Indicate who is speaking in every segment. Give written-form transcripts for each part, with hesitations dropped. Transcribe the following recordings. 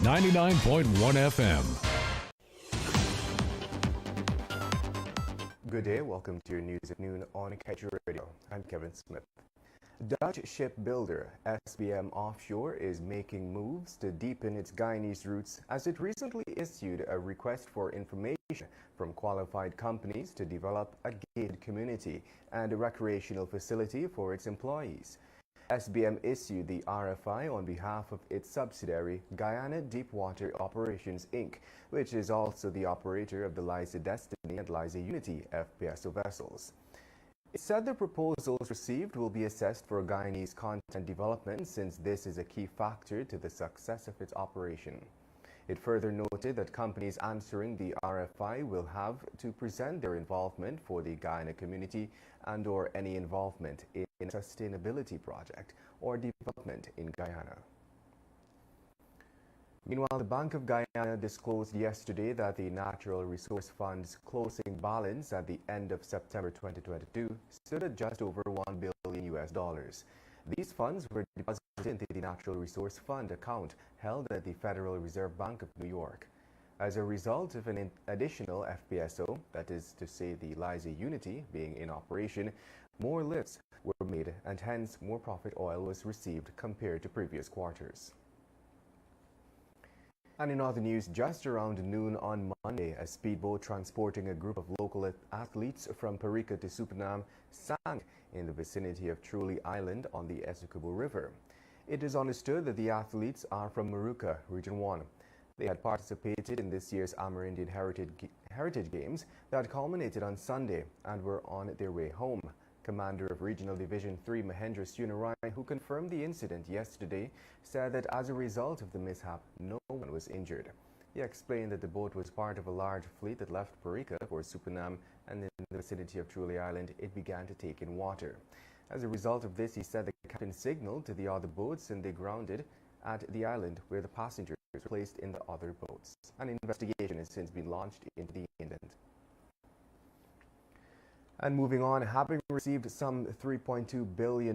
Speaker 1: 99.1 FM.
Speaker 2: Good day, welcome to your news at noon on Kaieteur Radio. I'm Kevin Smith. Dutch shipbuilder SBM Offshore is making moves to deepen its Guyanese roots as it recently issued a request for information from qualified companies to develop a gated community and a recreational facility for its employees. SBM issued the RFI on behalf of its subsidiary Guyana Deepwater Operations Inc., which is also the operator of the Liza Destiny and Liza Unity FPSO vessels. It said the proposals received will be assessed for Guyanese content development since this is a key factor to the success of its operation. It further noted that companies answering the RFI will have to present their involvement for the Guyana community and/or any involvement in a sustainability project or development in Guyana. Meanwhile, the Bank of Guyana disclosed yesterday that the Natural Resource Fund's closing balance at the end of September 2022 stood at just over $1 billion. These funds were deposited into the Natural Resource Fund account held at the Federal Reserve Bank of New York. As a result of an additional FPSO, that is to say the Liza Unity, being in operation, more lifts were made and hence more profit oil was received compared to previous quarters. And in other news, just around noon on Monday, a speedboat transporting a group of local athletes from Parika to Supanam sank in the vicinity of Truly Island on the Essequibo River. It is understood that the athletes are from Maruka, Region 1. They had participated in this year's Amerindian Heritage Games that culminated on Sunday and were on their way home. Commander of Regional Division 3 Mahendra Sunarai, who confirmed the incident yesterday, said that as a result of the mishap, no one was injured. He explained that the boat was part of a large fleet that left Parika for Supanam, and in the vicinity of Truly Island, it began to take in water. As a result of this, he said the captain signaled to the other boats and they grounded at the island where the passengers were placed in the other boats. An investigation has since been launched into the incident. And moving on, having received some $3.2 billion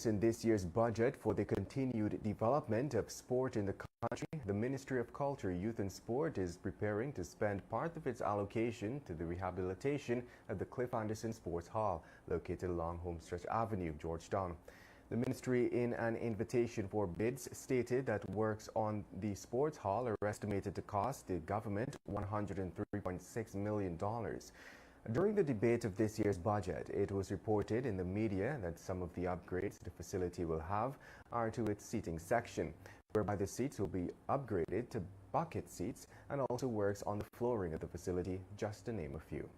Speaker 2: in this year's budget for the continued development of sport in the country, the Ministry of Culture, Youth and Sport is preparing to spend part of its allocation to the rehabilitation of the Cliff Anderson Sports Hall, located along Homestretch Avenue, Georgetown. The ministry, in an invitation for bids, stated that works on the sports hall are estimated to cost the government $103.6 million. During the debate of this year's budget, it was reported in the media that some of the upgrades the facility will have are to its seating section, whereby the seats will be upgraded to bucket seats, and also works on the flooring of the facility, just to name a few.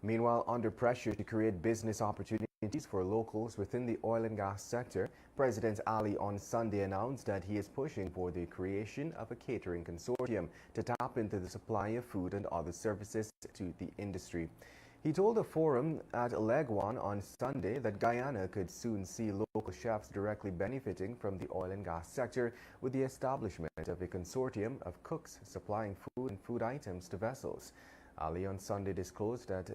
Speaker 2: Meanwhile, under pressure to create business opportunities for locals within the oil and gas sector, President Ali on Sunday announced that he is pushing for the creation of a catering consortium to tap into the supply of food and other services to the industry. He told a forum at Legwan on Sunday that Guyana could soon see local chefs directly benefiting from the oil and gas sector with the establishment of a consortium of cooks supplying food and food items to vessels. Ali on Sunday disclosed that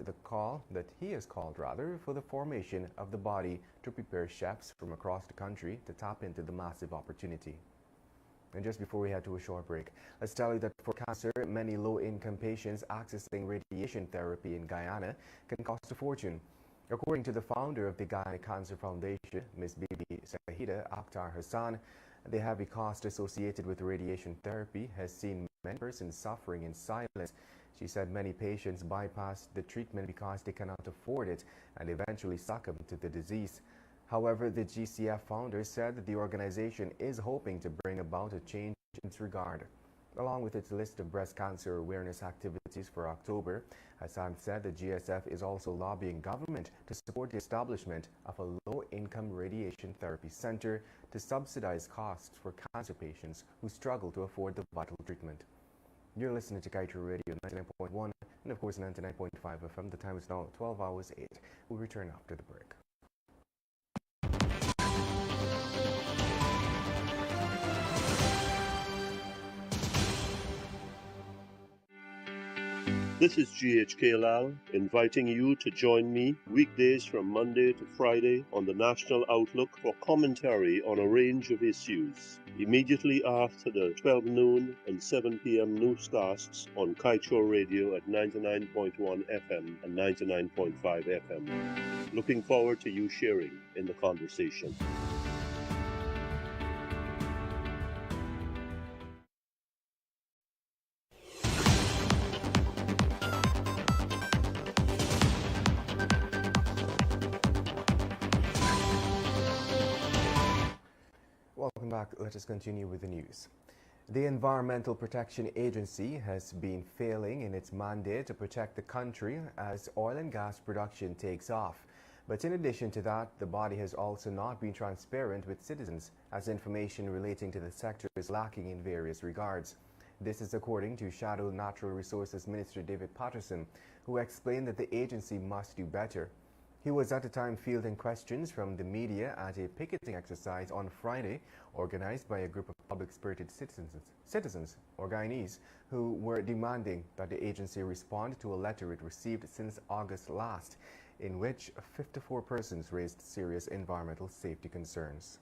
Speaker 2: he has called for the formation of the body to prepare chefs from across the country to tap into the massive opportunity. And just before we head to a short break, let's tell you that for cancer, many low-income patients accessing radiation therapy in Guyana can cost a fortune. According to the founder of the Guyana Cancer Foundation, Ms. Bibi Sahida Akhtar Hassan, the heavy cost associated with radiation therapy has seen many persons suffering in silence. She said many patients bypass the treatment because they cannot afford it and eventually succumb to the disease. However, the GCF founder said that the organization is hoping to bring about a change in this regard. Along with its list of breast cancer awareness activities for October, Hassan said the GSF is also lobbying government to support the establishment of a low-income radiation therapy center to subsidize costs for cancer patients who struggle to afford the vital treatment. You're listening to Kaieteur Radio 99.1 and of course 99.5 FM. The time is now 12 hours 8. We'll return after the break.
Speaker 3: This is GHK Lal inviting you to join me weekdays from Monday to Friday on the National Outlook for commentary on a range of issues. Immediately after the 12 noon and 7 p.m. newscasts on Kaieteur Radio at 99.1 FM and 99.5 FM. Looking forward to you sharing in the conversation.
Speaker 2: Welcome back. Let us continue with the news. The Environmental Protection Agency has been failing in its mandate to protect the country as oil and gas production takes off. But in addition to that, the body has also not been transparent with citizens as information relating to the sector is lacking in various regards. This is according to Shadow Natural Resources Minister David Patterson, who explained that the agency must do better. He was at the time fielding questions from the media at a picketing exercise on Friday organized by a group of public-spirited citizens or Guyanese who were demanding that the agency respond to a letter it received since August last, in which 54 persons raised serious environmental safety concerns.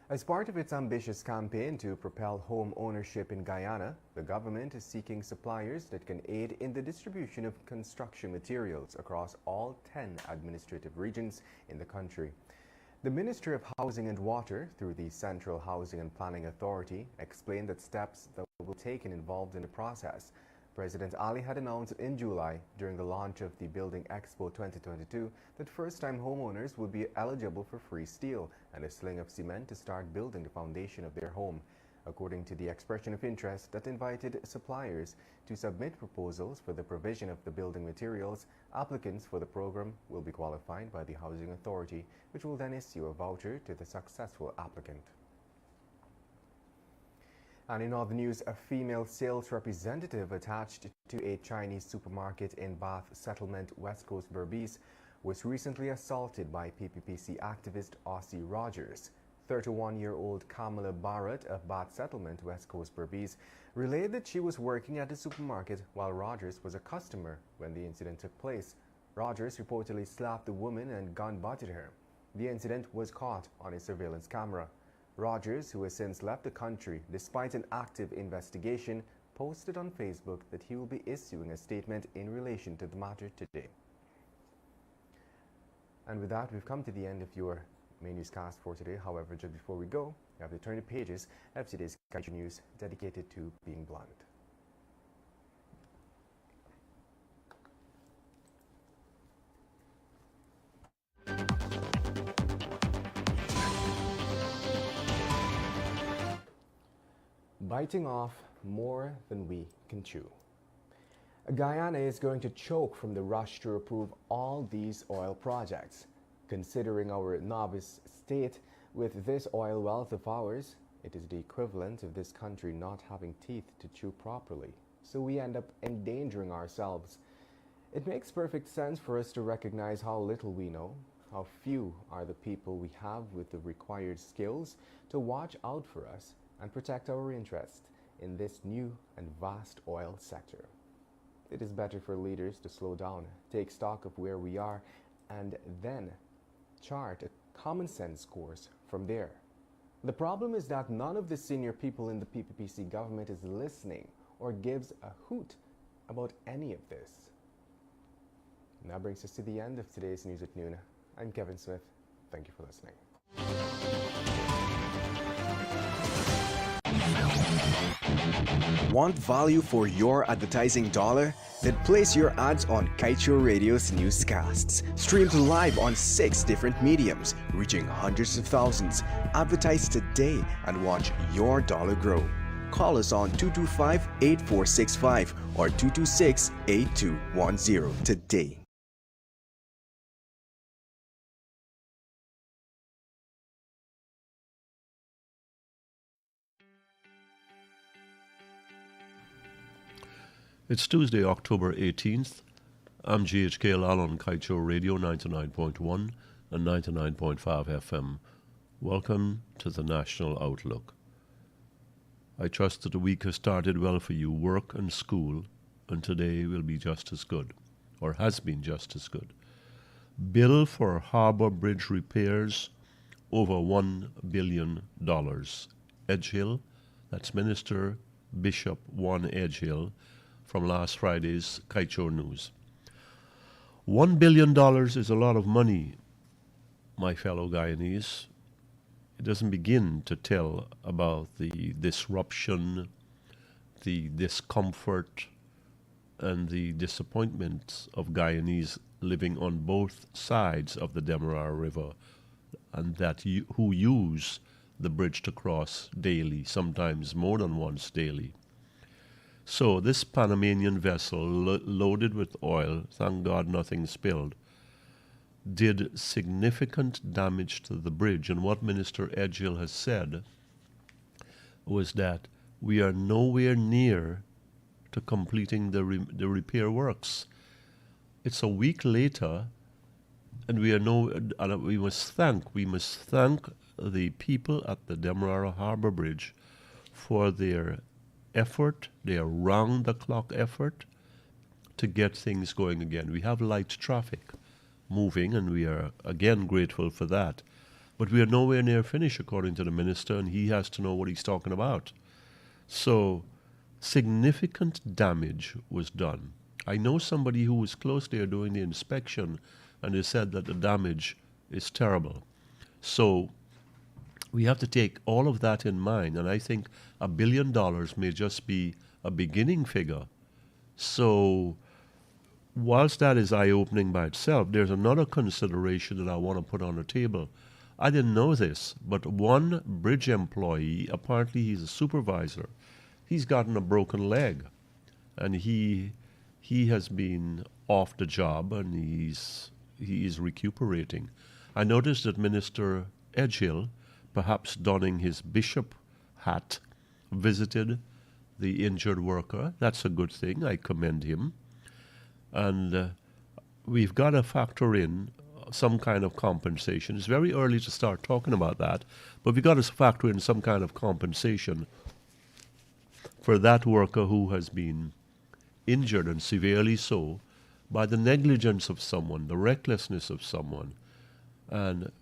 Speaker 2: As part of its ambitious campaign to propel home ownership in Guyana, the government is seeking suppliers that can aid in the distribution of construction materials across all 10 administrative regions in the country. The Ministry of Housing and Water, through the Central Housing and Planning Authority, explained that steps that will be taken involved in the process. President Ali had announced in July, during the launch of the Building Expo 2022, that first-time homeowners would be eligible for free steel and a sling of cement to start building the foundation of their home. According to the expression of interest that invited suppliers to submit proposals for the provision of the building materials, applicants for the program will be qualified by the Housing Authority, which will then issue a voucher to the successful applicant. And in other news, a female sales representative attached to a Chinese supermarket in Bath Settlement, West Coast Berbice, was recently assaulted by PPPC activist Ossie Rogers. 31-year-old Kamala Barrett of Bath Settlement, West Coast Berbice, relayed that she was working at the supermarket while Rogers was a customer when the incident took place. Rogers reportedly slapped the woman and gun-butted her. The incident was caught on a surveillance camera. Rogers, who has since left the country despite an active investigation, posted on Facebook that he will be issuing a statement in relation to the matter today. And with that, we've come to the end of your main newscast for today. However, just before we go, we have to turn the pages of today's Kaieteur News dedicated to being blunt. Biting off more than we can chew. Guyana is going to choke from the rush to approve all these oil projects. Considering our novice state with this oil wealth of ours, it is the equivalent of this country not having teeth to chew properly. So we end up endangering ourselves. It makes perfect sense for us to recognize how little we know, how few are the people we have with the required skills to watch out for us and protect our interest in this new and vast oil sector. It is better for leaders to slow down, take stock of where we are, and then chart a common sense course from there. The problem is that none of the senior people in the PPPC government is listening or gives a hoot about any of this. And that brings us to the end of today's News at Noon. I'm Kevin Smith. Thank you for listening.
Speaker 4: Want value for your advertising dollar? Then place your ads on Kaieteur Radio's newscasts. Streamed live on 6 different mediums, reaching hundreds of thousands. Advertise today and watch your dollar grow. Call us on 225-8465 or 226-8210 today.
Speaker 3: It's Tuesday, October 18th. I'm GHK Lal on Kaieteur Radio 99.1 and 99.5 FM. Welcome to the National Outlook. I trust that the week has started well for you, work and school, and today will be just as good, or has been just as good. Bill for Harbour Bridge repairs, over $1 billion. Edgehill, that's Minister Bishop 1 Edgehill, from last Friday's Kaieteur News. $1 billion is a lot of money, my fellow Guyanese. It doesn't begin to tell about the disruption, the discomfort, and the disappointment of Guyanese living on both sides of the Demerara River, and who use the bridge to cross daily, sometimes more than once daily. So this Panamanian vessel, loaded with oil, thank God nothing spilled, did significant damage to the bridge. And what Minister Edgehill has said was that we are nowhere near to completing the repair works. It's a week later, and we must thank the people at the Demerara Harbour Bridge for their effort, their round-the-clock effort to get things going again. We have light traffic moving, and we are again grateful for that. But we are nowhere near finished, according to the minister, and he has to know what he's talking about. So significant damage was done. I know somebody who was close there doing the inspection, and they said that the damage is terrible. So we have to take all of that in mind, and I think $1 billion may just be a beginning figure. So whilst that is eye-opening by itself, there's another consideration that I want to put on the table. I didn't know this, but one bridge employee, apparently he's a supervisor, he's gotten a broken leg, and he has been off the job, and he is recuperating. I noticed that Minister Edgehill, perhaps donning his bishop hat, visited the injured worker. That's a good thing. I commend him. And we've got to factor in some kind of compensation. It's very early to start talking about that, but we've got to factor in some kind of compensation for that worker who has been injured, and severely so, by the negligence of someone, the recklessness of someone. And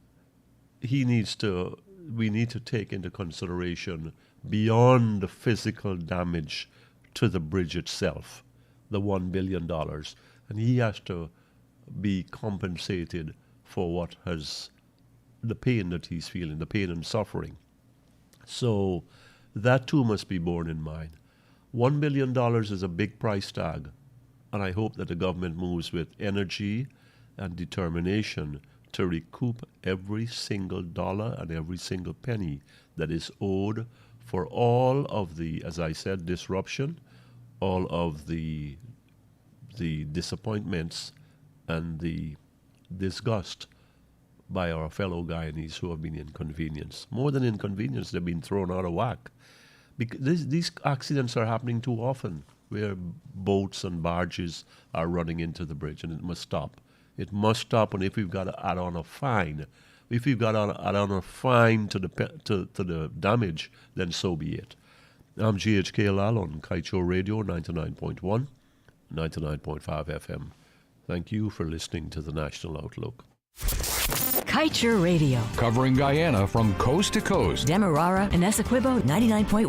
Speaker 3: we need to take into consideration beyond the physical damage to the bridge itself, the $1 billion. And he has to be compensated for the pain that he's feeling, the pain and suffering. So that too must be borne in mind. $1 billion is a big price tag, and I hope that the government moves with energy and determination to recoup every single dollar and every single penny that is owed for all of the, as I said, disruption, all of the disappointments and the disgust by our fellow Guyanese who have been inconvenienced. More than inconvenienced, they've been thrown out of whack. Because these accidents are happening too often, where boats and barges are running into the bridge, and it must stop. It must stop, and if we've got to add on a fine, to the damage, then so be it. I'm GHK Lal on Kaieteur Radio 99.1, 99.5 FM. Thank you for listening to the National Outlook.
Speaker 5: Kaieteur Radio.
Speaker 1: Covering Guyana from coast to coast.
Speaker 5: Demerara and Essequibo 99.1